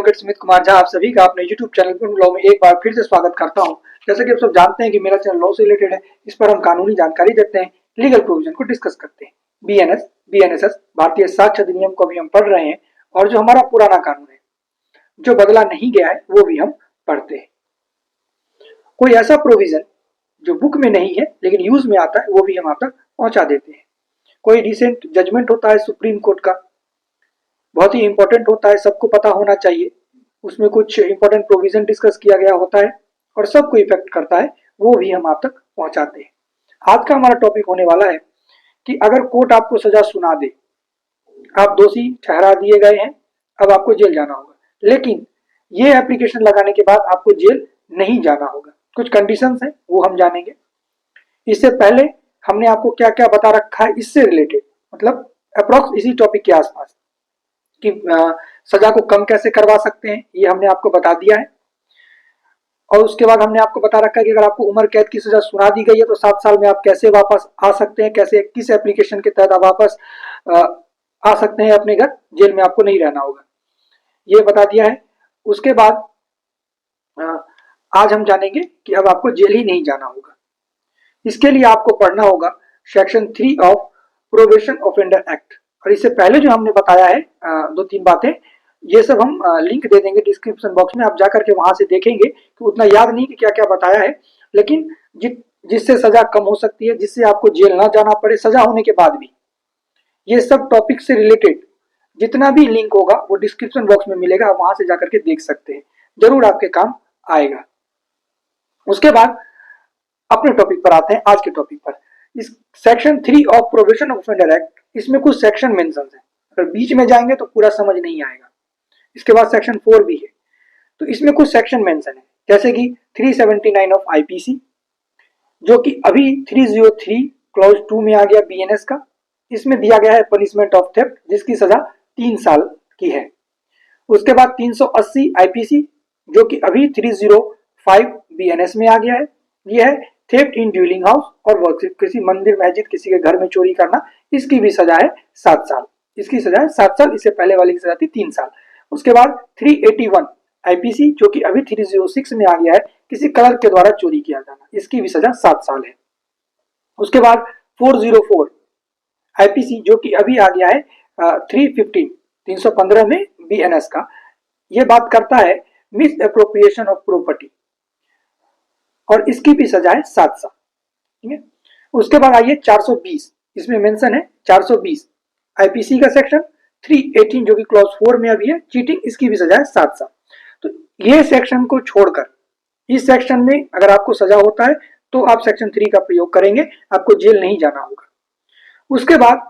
Advocate Smith Kumar Jha आप सभी का अपने YouTube चैनल पर लॉ में एक बार फिर से स्वागत करता हूं। जैसे कि आप सब जानते हैं कि मेरा चैनल लॉ से रिलेटेड है। इस पर हम कानूनी जानकारी देते हैं, लीगल प्रोविजन को डिस्कस करते हैं। बीएनएस, बीएनएसएस, भारतीय साक्ष्य अधिनियम को भी हम पढ़ रहे हैं और जो हमारा पुराना कानून है जो बदला नहीं गया है वो भी हम पढ़ते हैं। कोई ऐसा प्रोविजन जो बुक में नहीं है लेकिन यूज में आता है वो भी हम आप तक पहुंचा देते हैं। कोई रिसेंट जजमेंट होता है सुप्रीम कोर्ट का, बहुत ही इंपॉर्टेंट होता है, सबको पता होना चाहिए। उसमें कुछ इंपॉर्टेंट प्रोविजन डिस्कस किया गया होता है और सबको इफेक्ट करता है, वो भी हम आप तक पहुंचाते हैं। आज का हमारा टॉपिक होने वाला है कि अगर कोर्ट आपको सजा सुना दे, आप दोषी ठहरा दिए गए हैं, अब आपको जेल जाना होगा, लेकिन ये एप्लीकेशन लगाने के बाद आपको जेल नहीं जाना होगा। कुछ कंडीशंस हैं वो हम जानेंगे। इससे पहले हमने आपको क्या क्या बता रखा है इससे रिलेटेड, मतलब अप्रोक्स इसी टॉपिक के आसपास कि सजा को कम कैसे करवा सकते हैं, ये हमने आपको बता दिया है। और उसके बाद हमने आपको बता रखा है कि अगर आपको उम्र कैद की सजा सुना दी गई है तो 7 साल में आप कैसे वापस आ सकते हैं, कैसे किस एप्लीकेशन के तहत आप वापस आ सकते हैं अपने घर, जेल में आपको नहीं रहना होगा, ये बता दिया है। उसके बाद आज हम जानेंगे कि अब आपको जेल ही नहीं जाना होगा। इसके लिए आपको पढ़ना होगा section 3 of probation offender act. और इससे पहले जो हमने बताया है 2-3 बातें, ये सब हम लिंक दे देंगे डिस्क्रिप्शन बॉक्स में, आप जाकर के वहां से देखेंगे कि उतना याद नहीं कि क्या क्या बताया है, लेकिन जिससे सजा कम हो सकती है, जिससे आपको जेल ना जाना पड़े सजा होने के बाद भी, ये सब टॉपिक से रिलेटेड जितना भी लिंक होगा वो डिस्क्रिप्शन बॉक्स में मिलेगा, आप वहां से जाकर के देख सकते हैं, जरूर आपके काम आएगा। उसके बाद अपने टॉपिक पर आते हैं, आज के टॉपिक पर। इस section 3 of probation offender act, इसमें कुछ सेक्शन मेंशन है, अगर बीच में जाएंगे तो पूरा समझ नहीं आएगा। इसके बाद सेक्शन 4 भी है, तो इसमें कुछ सेक्शन मेंशन है, जैसे कि 379 ऑफ आईपीसी, जो कि अभी 303 क्लॉज 2 में आ गया बीएनएस का। इसमें दिया गया है पनिशमेंट ऑफ थेफ्ट, जिसकी सजा 3 साल की है। उसके बाद 380 आईपीसी, जो कि अभी 305 बीएनएस में आ गया है, यह है थेफ्ट इन ड्यूलिंग हाउस और वर्कशिप, किसी मंदिर मस्जिद किसी के घर में चोरी करना, इसकी भी सजा है 7 साल। इसकी सजा है 7 साल, इससे पहले वाली की सजा थी 3 साल। उसके बाद 381 आईपीसी, जो कि अभी 306 में आ गया है, किसी क्लर्क के द्वारा चोरी किया जाना, इसकी भी सजा 7 साल है। उसके बाद 404 आईपीसी, जो कि अभी आ गया है 315 में बीएनएस का, यह बात करता है मिस एप्रोप्रिएशन ऑफ प्रॉपर्टी, और इसकी भी सजा है 7 साल। ठीक है। उसके बाद आइए 420, इसमें मेंशन है 420 आईपीसी का सेक्शन 318, जो कि क्लॉज 4 में अभी है, चीटिंग, इसकी भी सजा है 7 साल। तो ये सेक्शन को छोड़कर इस सेक्शन में अगर आपको सजा होता है तो आप सेक्शन 3 का प्रयोग करेंगे, आपको जेल नहीं जाना होगा। उसके बाद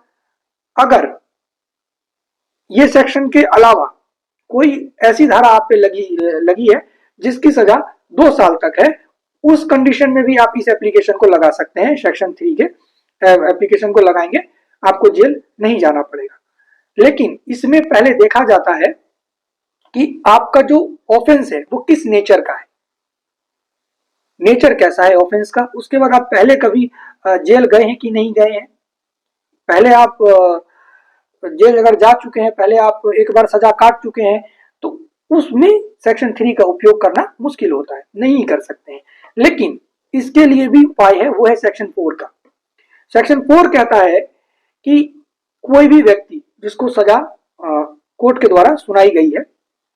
अगर ये सेक्शन के अलावा कोई ऐसी धारा आप पे लगी है जिसकी सजा 2 साल तक है, उस कंडीशन में भी आप इस एप्लीकेशन को लगा सकते हैं। सेक्शन 3 के एप्लीकेशन को लगाएंगे, आपको जेल नहीं जाना पड़ेगा। लेकिन इसमें पहले देखा जाता है कि आपका जो ऑफेंस है वो किस नेचर का है, नेचर कैसा है ऑफेंस का। उसके बाद आप पहले कभी जेल गए हैं कि नहीं गए हैं, पहले आप जेल अगर जा चुके हैं, पहले आप एक बार सजा काट चुके हैं, तो उसमें सेक्शन 3 का उपयोग करना मुश्किल होता है, नहीं कर सकते हैं। लेकिन इसके लिए भी उपाय है, वो है सेक्शन 4 का। सेक्शन 4 कहता है कि कोई भी व्यक्ति जिसको सजा कोर्ट के द्वारा सुनाई गई है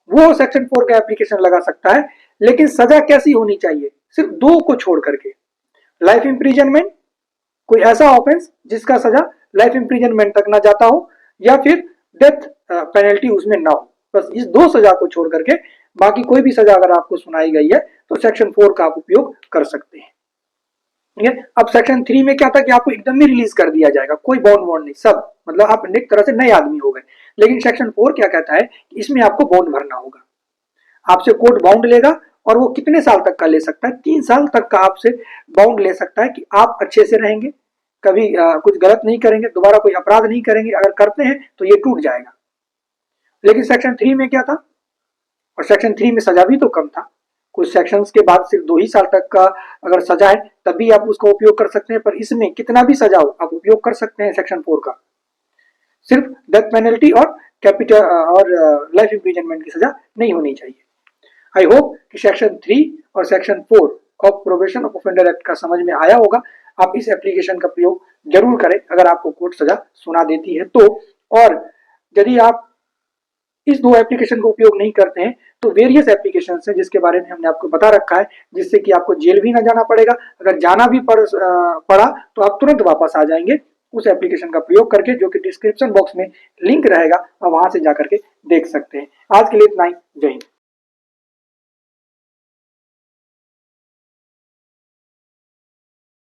वो सेक्शन 4 का एप्लीकेशन लगा सकता है, लेकिन सजा कैसी होनी चाहिए, सिर्फ 2 को छोड़ करके, लाइफ इंप्रिजनमेंट, कोई ऐसा ऑफेंस जिसका सजा लाइफ इंप्रिजनमेंट तक ना जाता हो, या फिर डेथ पेनल्टी उसमें ना हो, बस इस 2 सजा को छोड़ करके बाकी कोई भी सजा अगर आपको सुनाई गई है तो सेक्शन 4 का आप उपयोग कर सकते हैं। ठीक है। अब सेक्शन 3 में क्या था कि आपको एकदम ही रिलीज कर दिया जाएगा, कोई बॉन्ड नहीं, सब मतलब आप एक तरह से नए आदमी हो गए। लेकिन सेक्शन 4 क्या कहता है कि इसमें आपको बॉन्ड भरना होगा, आपसे कोर्ट बाउंड लेगा, और वो कितने साल तक का ले सकता है, 3 साल तक का आपसे बाउंड ले सकता है कि आप अच्छे से रहेंगे, कभी कुछ गलत नहीं करेंगे, दोबारा कोई अपराध नहीं करेंगे, अगर करते हैं तो ये टूट जाएगा। लेकिन सेक्शन 3 में क्या था, और सेक्शन 3 में सजा भी तो कम था, कुछ सेक्शंस के बाद सिर्फ 2 ही साल तक का अगर सजा है तभी आप उसका उपयोग कर सकते हैं, पर इसमें कितना भी सजा हो आप उपयोग कर सकते हैं सेक्शन 4 का। सिर्फ डेथ पेनल्टी और कैपिटल और लाइफ इम्प्रिजनमेंट की सजा नहीं होनी चाहिए। आई होप कि सेक्शन 3 और section 4 of probation of offender act का समझ में आया होगा। आप इस एप्लीकेशन का प्रयोग जरूर करें अगर आपको कोर्ट सजा सुना देती है तो। और यदि आप इस दो एप्लीकेशन का उपयोग नहीं करते हैं तो वेरियस एप्लीकेशन है जिसके बारे में हमने आपको बता रखा है, जिससे कि आपको जेल भी ना जाना पड़ेगा। अगर जाना भी पड़ा तो आप तुरंत वापस आ जाएंगे उस एप्लीकेशन का प्रयोग करके, जो कि डिस्क्रिप्शन बॉक्स में लिंक रहेगा, आप वहां से जाकर के देख सकते हैं। आज के लिए इतना ही। जय हिंद।